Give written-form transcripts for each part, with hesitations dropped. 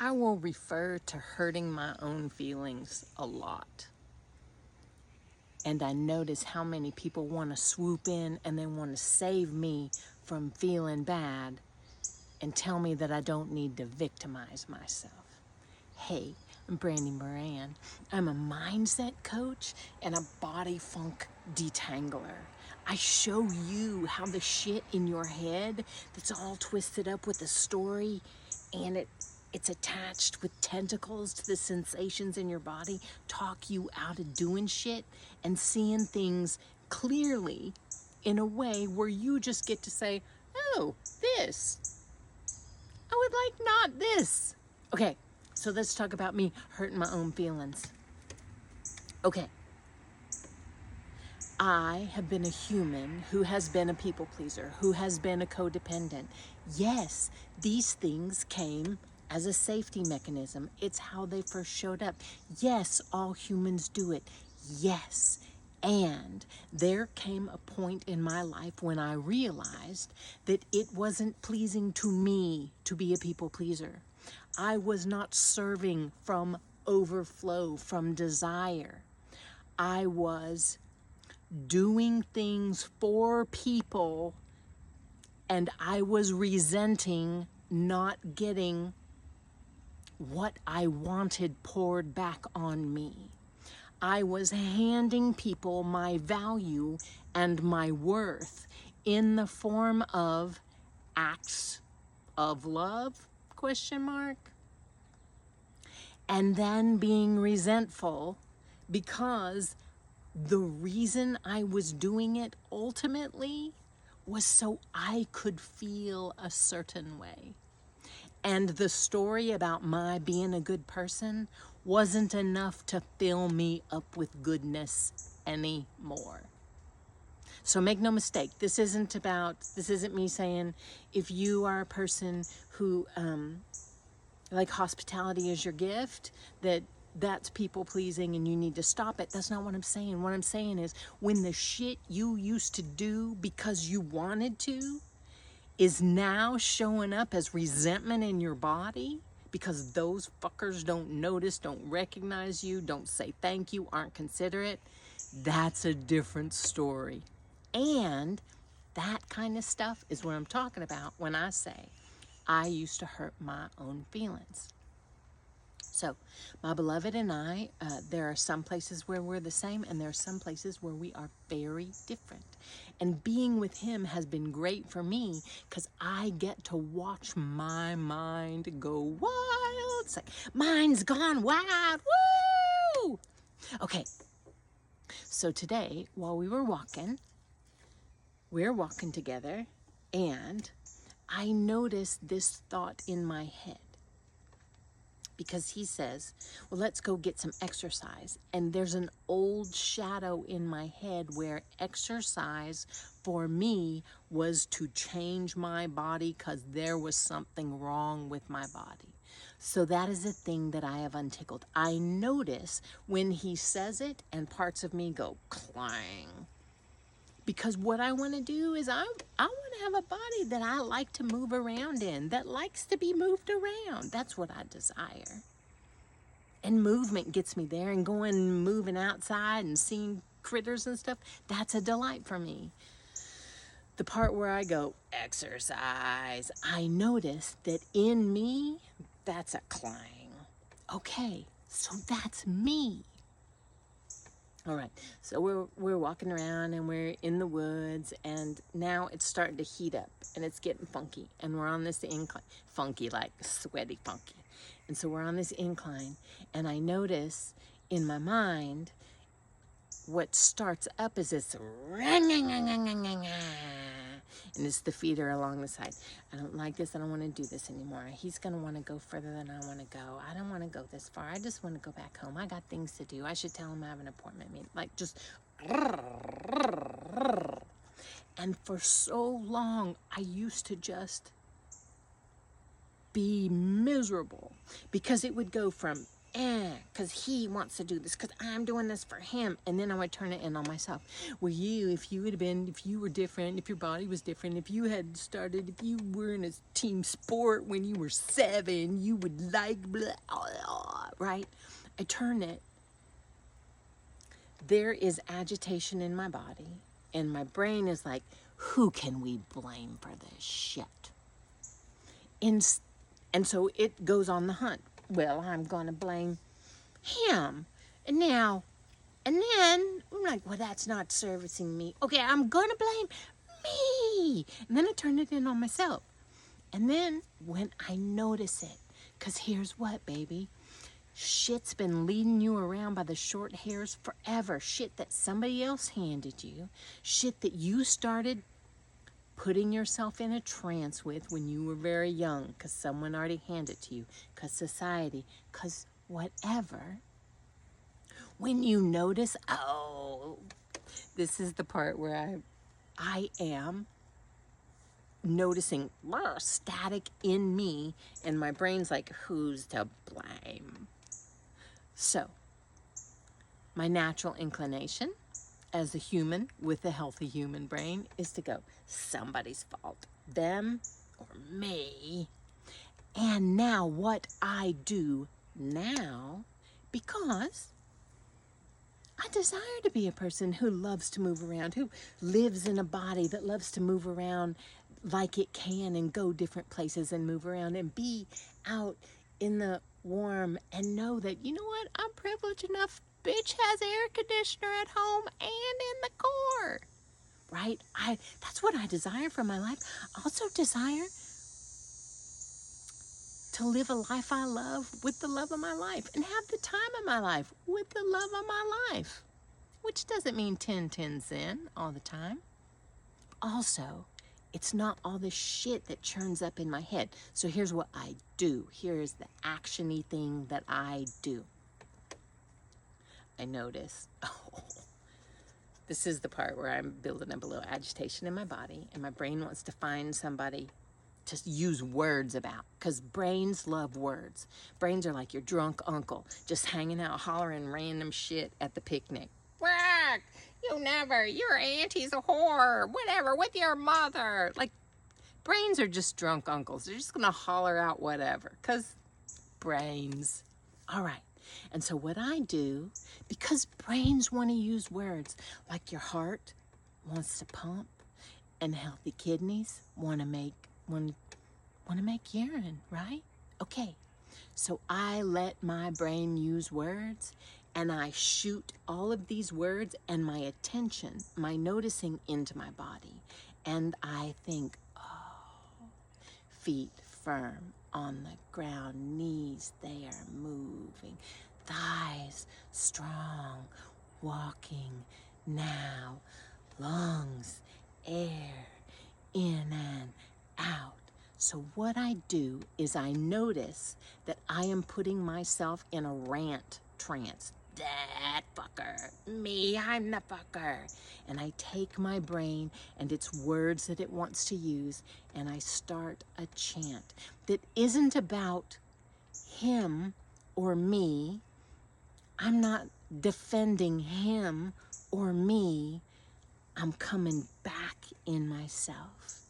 I will refer to hurting my own feelings a lot. And I notice how many people want to swoop in and they want to save me from feeling bad and tell me that I don't need to victimize myself. Hey, I'm Brandi Moran. I'm a mindset coach and a body funk detangler. I show you how the shit in your head that's all twisted up with a story and it's attached with tentacles to the sensations in your body, talk you out of doing shit and seeing things clearly in a way where you just get to say, oh, this. I would like not this. Okay, so let's talk about me hurting my own feelings. Okay. I have been a human who has been a people pleaser, who has been a codependent. Yes, these things came as a safety mechanism. It's how they first showed up. Yes, all humans do it. Yes. And there came a point in my life when I realized that it wasn't pleasing to me to be a people pleaser. I was not serving from overflow, from desire. I was doing things for people and I was resenting not getting what I wanted poured back on me. I was handing people my value and my worth in the form of acts of love, question mark, and then being resentful because the reason I was doing it ultimately was so I could feel a certain way. And the story about my being a good person wasn't enough to fill me up with goodness anymore. So make no mistake, this isn't me saying if you are a person who like hospitality is your gift, that's people pleasing and you need to stop it. That's not what I'm saying. What I'm saying is when the shit you used to do because you wanted to is now showing up as resentment in your body because those fuckers don't notice, don't recognize you, don't say thank you, aren't considerate, that's a different story. And that kind of stuff is what I'm talking about when I say I used to hurt my own feelings. So, my beloved and I, there are some places where we're the same and there are some places where we are very different. And being with him has been great for me because I get to watch my mind go wild. It's like, mine's gone wild. Woo! Okay, so today, while we were walking together and I noticed this thought in my head. Because he says, well, let's go get some exercise. And there's an old shadow in my head where exercise for me was to change my body because there was something wrong with my body. So that is a thing that I have untickled. I notice when he says it and parts of me go clang. Because what I want to do is I want to have a body that I like to move around in, that likes to be moved around. That's what I desire. And movement gets me there, and moving outside and seeing critters and stuff, that's a delight for me. The part where I go, exercise, I notice that in me, that's a clang. Okay, so that's me. All right, so we're walking around and we're in the woods and now it's starting to heat up and it's getting funky and we're on this incline, funky like sweaty funky. And so we're on this incline and I notice in my mind what starts up is this and it's the feeder along the side. I don't like this. I don't want to do this anymore. He's going to want to go further than I want to go. I don't want to go this far. I just want to go back home. I got things to do. I should tell him I have an appointment meeting. Like just. And for so long, I used to just be miserable because it would go from because he wants to do this, because I'm doing this for him. And then I would turn it in on myself. Well, if you were different, if your body was different, if you were in a team sport when you were 7, you would like blah, blah, right? I turn it. There is agitation in my body, and my brain is like, who can we blame for this shit? And so it goes on the hunt. Well, I'm going to blame him. And then I'm like, well, that's not servicing me. Okay, I'm going to blame me. And then I turn it in on myself. And then when I notice it, because here's what, baby. Shit's been leading you around by the short hairs forever. Shit that somebody else handed you. Shit that you started putting yourself in a trance with when you were very young, because someone already handed it to you, because society, because whatever. When you notice, oh, this is the part where I am noticing static in me, and my brain's like, who's to blame? So, my natural inclination as a human with a healthy human brain is to go, somebody's fault, them or me. And now what I do now, because I desire to be a person who loves to move around, who lives in a body that loves to move around like it can and go different places and move around and be out in the warm and know that, you know what, I'm privileged enough. Bitch has air conditioner at home and in the car, right? That's what I desire for my life. I also desire to live a life I love with the love of my life and have the time of my life with the love of my life, which doesn't mean 10 Zen all the time. Also, it's not all the shit that churns up in my head. So here's what I do. Here's the action-y thing that I do. I notice, this is the part where I'm building up a little agitation in my body, and my brain wants to find somebody to use words about, because brains love words. Brains are like your drunk uncle, just hanging out, hollering random shit at the picnic. Whack! Your auntie's a whore, whatever, with your mother. Like, brains are just drunk uncles. They're just gonna holler out whatever, because brains. All right. And so what I do, because brains want to use words, like your heart wants to pump, and healthy kidneys want to make urine, right? Okay. So I let my brain use words, and I shoot all of these words and my attention, my noticing into my body, and I think, oh, feet firm on the ground, knees, they are moving, thighs strong, walking now, lungs, air, in and out. So what I do is I notice that I am putting myself in a rant trance. That fucker, me, I'm the fucker. And I take my brain and its words that it wants to use, and I start a chant that isn't about him or me. I'm not defending him or me. I'm coming back in myself.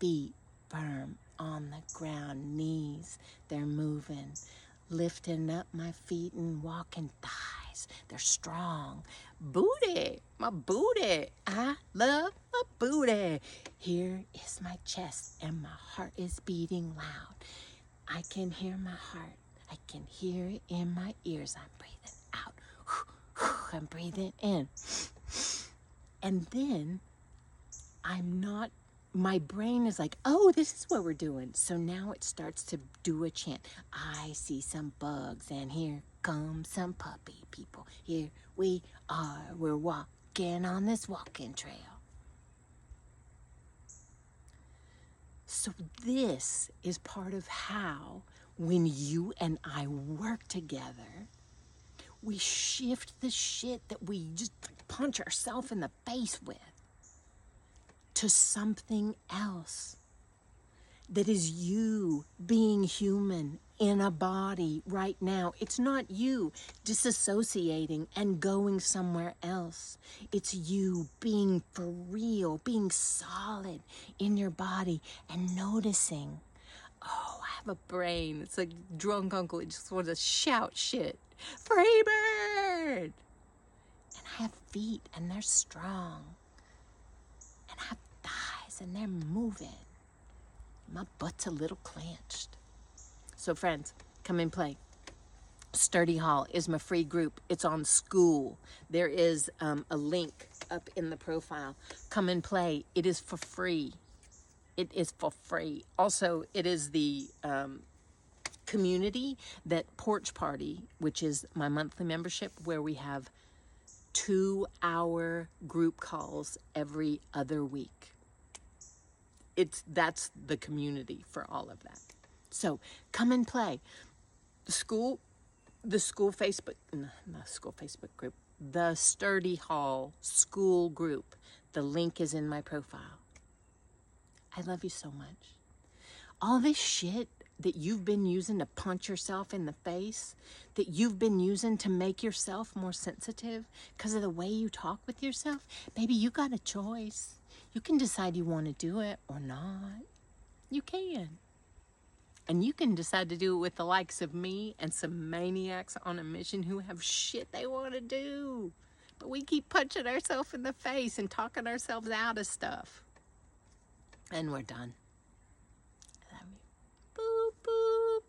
Feet firm on the ground, knees, they're moving. Lifting up my feet and walking, thighs, they're strong. Booty, my booty, I love my booty. Here is my chest and my heart is beating loud. I can hear my heart, I can hear it in my ears. I'm breathing out, I'm breathing in. And then my brain is like, oh, this is what we're doing. So now it starts to do a chant. I see some bugs, and here come some puppy people. Here we are, we're walking on this walking trail. So this is part of how, when you and I work together, we shift the shit that we just punch ourselves in the face with to something else that is you being human in a body right now. It's not you disassociating and going somewhere else. It's you being for real, being solid in your body and noticing, oh, I have a brain. It's like drunk uncle. It just wants to shout shit. Free bird! And I have feet and they're strong. And I have thighs and they're moving. My butt's a little clenched. So friends, come and play. Sturdy Hall is my free group. It's on school. There is a link up in the profile. Come and play. It is for free. It is for free. Also, it is the community that Porch Party, which is my monthly membership, where we have 2-hour group calls every other week. That's the community for all of that. So come and play. The school Facebook, no, not school Facebook group, the Sturdy Hall school group. The link is in my profile. I love you so much. All this shit that you've been using to punch yourself in the face, that you've been using to make yourself more sensitive because of the way you talk with yourself, baby, you got a choice. You can decide you want to do it or not. You can. And you can decide to do it with the likes of me and some maniacs on a mission who have shit they want to do. But we keep punching ourselves in the face and talking ourselves out of stuff. And we're done. I love you. Boop, boop.